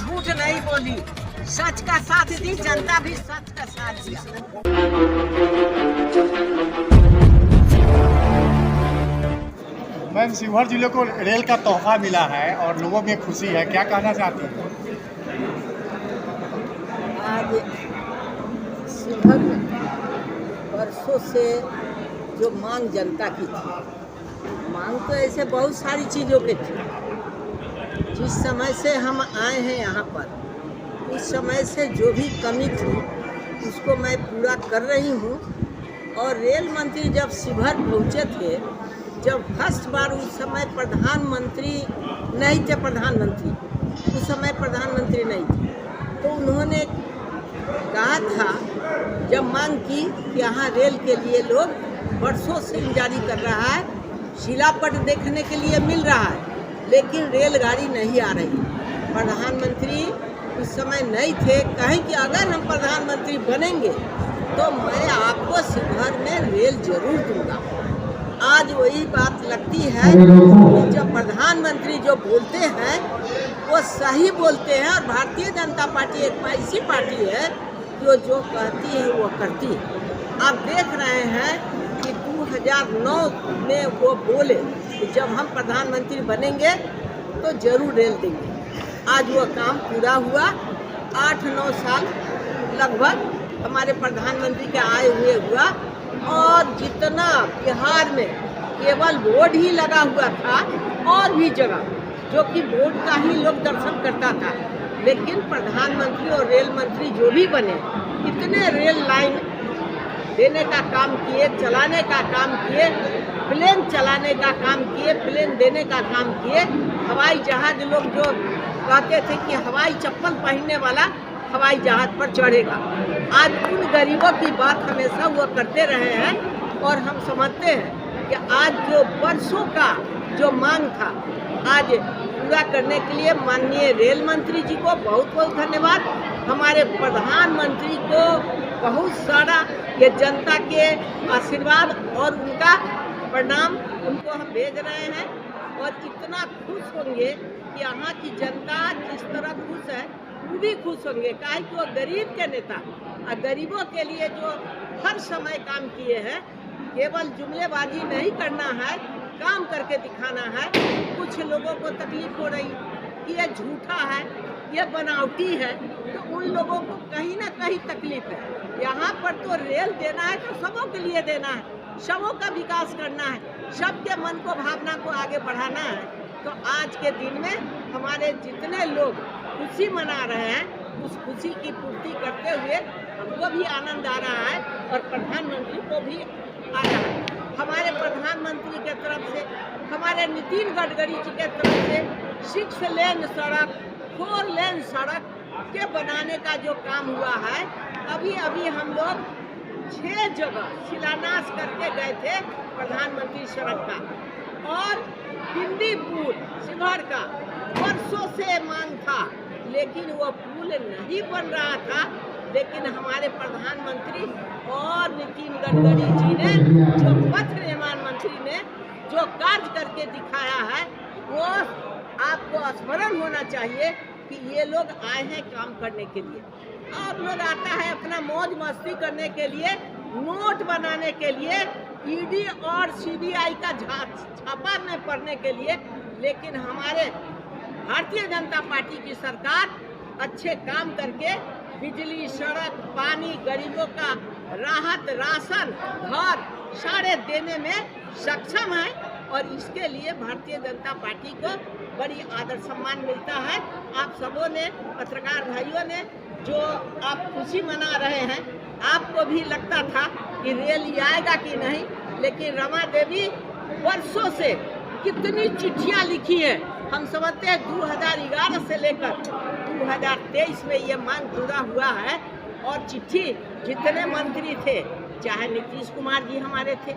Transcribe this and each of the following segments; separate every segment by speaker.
Speaker 1: झूठ नहीं बोली, सच का साथ दी, जनता भी सच का साथ दिया।
Speaker 2: मैम, शिवहर जिले को रेल का तोहफा मिला है और लोगों में खुशी है, क्या कहना चाहती हैं?
Speaker 1: आज शिवहर में वर्षों से जो मांग जनता की थी, मांग तो ऐसे बहुत सारी चीज़ों की थी। जिस समय से हम आए हैं यहाँ पर, उस समय से जो भी कमी थी उसको मैं पूरा कर रही हूँ। और रेल मंत्री जब शिवहर पहुँचे थे, जब फर्स्ट बार, उस समय प्रधानमंत्री नहीं थे, उस समय प्रधानमंत्री नहीं थे, तो उन्होंने कहा था, जब मांग की कि यहाँ रेल के लिए लोग वर्षों से इंतजार कर रहा है, शिलापट देखने के लिए मिल रहा है, लेकिन रेलगाड़ी नहीं आ रही। प्रधानमंत्री उस समय नहीं थे, कहें कि अगर हम प्रधानमंत्री बनेंगे तो मैं आपको शिवहर में रेल जरूर दूंगा। आज वही बात लगती है कि जब प्रधानमंत्री जो बोलते हैं वो सही बोलते हैं, और भारतीय जनता पार्टी एक ऐसी पार्टी है जो कहती है वो करती है। आप देख रहे हैं कि 2009 में वो बोले कि जब हम प्रधानमंत्री बनेंगे तो जरूर रेल देंगे। आज वो काम पूरा हुआ। 8-9 साल लगभग हमारे प्रधानमंत्री के आए हुए हुआ, और जितना बिहार में केवल बोर्ड ही लगा हुआ था, और भी जगह जो कि बोर्ड का ही लोग दर्शन करता था, लेकिन प्रधानमंत्री और रेल मंत्री जो भी बने, इतने रेल लाइन देने का काम किए, चलाने का काम किए, प्लेन चलाने का काम किए, प्लेन देने का काम किए। हवाई जहाज, लोग जो कहते थे कि हवाई चप्पल पहनने वाला हवाई जहाज पर चढ़ेगा, आज उन गरीबों की बात हमेशा वो करते रहे हैं। और हम समझते हैं कि आज जो वर्षों का जो मांग था, आज पूरा करने के लिए माननीय रेल मंत्री जी को बहुत बहुत धन्यवाद। हमारे प्रधानमंत्री को बहुत सारा ये जनता के आशीर्वाद और उनका प्रणाम उनको हम भेज रहे हैं। और इतना खुश होंगे कि यहाँ की जनता जिस तरह खुश है, वो भी खुश होंगे, काहे कि वो गरीब के नेता, और गरीबों के लिए जो हर समय काम किए हैं। केवल जुमलेबाजी नहीं करना है, काम करके दिखाना है। कुछ लोगों को तकलीफ हो रही कि ये झूठा है, ये बनावटी है, तो उन लोगों को कहीं ना कहीं तकलीफ है। यहाँ पर तो रेल देना है तो सबों के लिए देना है, सबों का विकास करना है, सबके मन को, भावना को आगे बढ़ाना है। तो आज के दिन में हमारे जितने लोग खुशी मना रहे हैं, उस खुशी की पूर्ति करते हुए हमको भी आनंद आ रहा है, और प्रधानमंत्री को भी आ रहा है। हमारे प्रधानमंत्री के तरफ से, हमारे नितिन गडकरी जी के तरफ से 6 लेन सड़क, 4 लेन सड़क के बनाने का जो काम हुआ है, अभी अभी हम लोग 6 जगह शिलान्यास करके गए थे प्रधानमंत्री सड़क का। और बिंदीपुर शिवहर का वर्षों से मांग था, लेकिन वो पुल नहीं बन रहा था, लेकिन हमारे प्रधानमंत्री और नितिन गडकरी जी ने, जो पथ निर्माण मंत्री ने जो कार्य करके दिखाया है, वो आपको स्मरण होना चाहिए कि ये लोग आए हैं काम करने के लिए। और लोग आता है अपना मौज मस्ती करने के लिए, नोट बनाने के लिए, ईडी और सीबीआई का छापा में पड़ने के लिए। लेकिन हमारे भारतीय जनता पार्टी की सरकार अच्छे काम करके बिजली, सड़क, पानी, गरीबों का राहत, राशन, घर सारे देने में सक्षम है। और इसके लिए भारतीय जनता पार्टी को बड़ी आदर सम्मान मिलता है। आप सबों ने, पत्रकार भाइयों ने, जो आप खुशी मना रहे हैं, आपको भी लगता था कि रेल आएगा कि नहीं, लेकिन रमा देवी वर्षों से कितनी चिट्ठियां लिखी हैं। हम समझते हैं 2011 से लेकर 2023 में ये मांग पूरा हुआ है। और चिट्ठी जितने मंत्री थे, चाहे नीतीश कुमार जी हमारे थे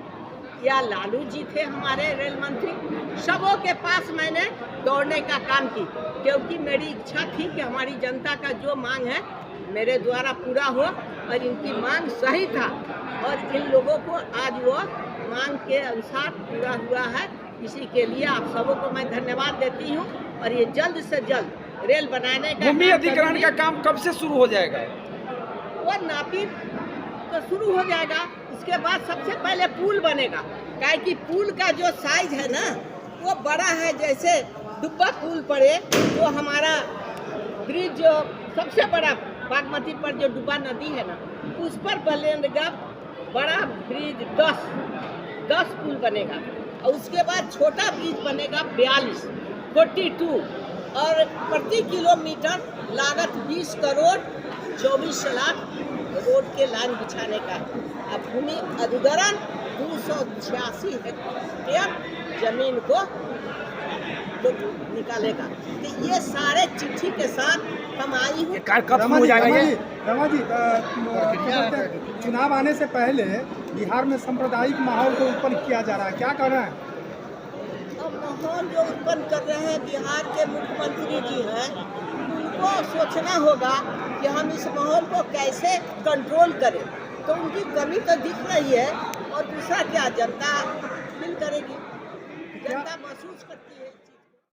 Speaker 1: या लालू जी थे हमारे रेल मंत्री, सबों के पास मैंने दौड़ने का काम की, क्योंकि मेरी इच्छा थी कि हमारी जनता का जो मांग है मेरे द्वारा पूरा हो। और इनकी मांग सही था, और इन लोगों को आज वो मांग के अनुसार पूरा हुआ है। इसी के लिए आप सबों को मैं धन्यवाद देती हूँ। और ये जल्द से जल्द रेल बनाने का
Speaker 3: भूमि
Speaker 1: काम
Speaker 3: अधिग्रहण
Speaker 1: करूंगी।
Speaker 3: का काम कब से शुरू हो जाएगा?
Speaker 1: वो नापी तो शुरू हो जाएगा। इसके बाद सबसे पहले पुल बनेगा, काहे कि पुल का जो साइज है ना वो बड़ा है। जैसे डुब्बा पुल पड़े तो हमारा ब्रिज जो सबसे बड़ा बागमती पर जो डुब्बा नदी है ना उस पर बनेगा बड़ा ब्रिज 10 पुल बनेगा। और उसके बाद छोटा ब्रिज बनेगा 42 और प्रति किलोमीटर लागत 20 करोड़ 24 लाख रोड के लाइन बिछाने का है। अब भूमि अधिग्रहण 286 हेक्टेयर जमीन को तो निकालेगा। तो ये सारे चिट्ठी के साथ हम आई हूँ।
Speaker 3: कब शुरू हो जाएगा ये?
Speaker 4: रमा जी, क्या बोलते हैं, चुनाव आने से पहले बिहार में सांप्रदायिक माहौल को उत्पन्न किया जा रहा है, क्या कहना है?
Speaker 1: अब माहौल जो उत्पन्न कर रहे हैं बिहार के मुख्यमंत्री जी हैं, उनको सोचना होगा कि हम इस माहौल को कैसे कंट्रोल करें। तो उनकी कमी तो दिख रही है और दूसरा क्या, जनता फील करेगी, जनता महसूस करती है।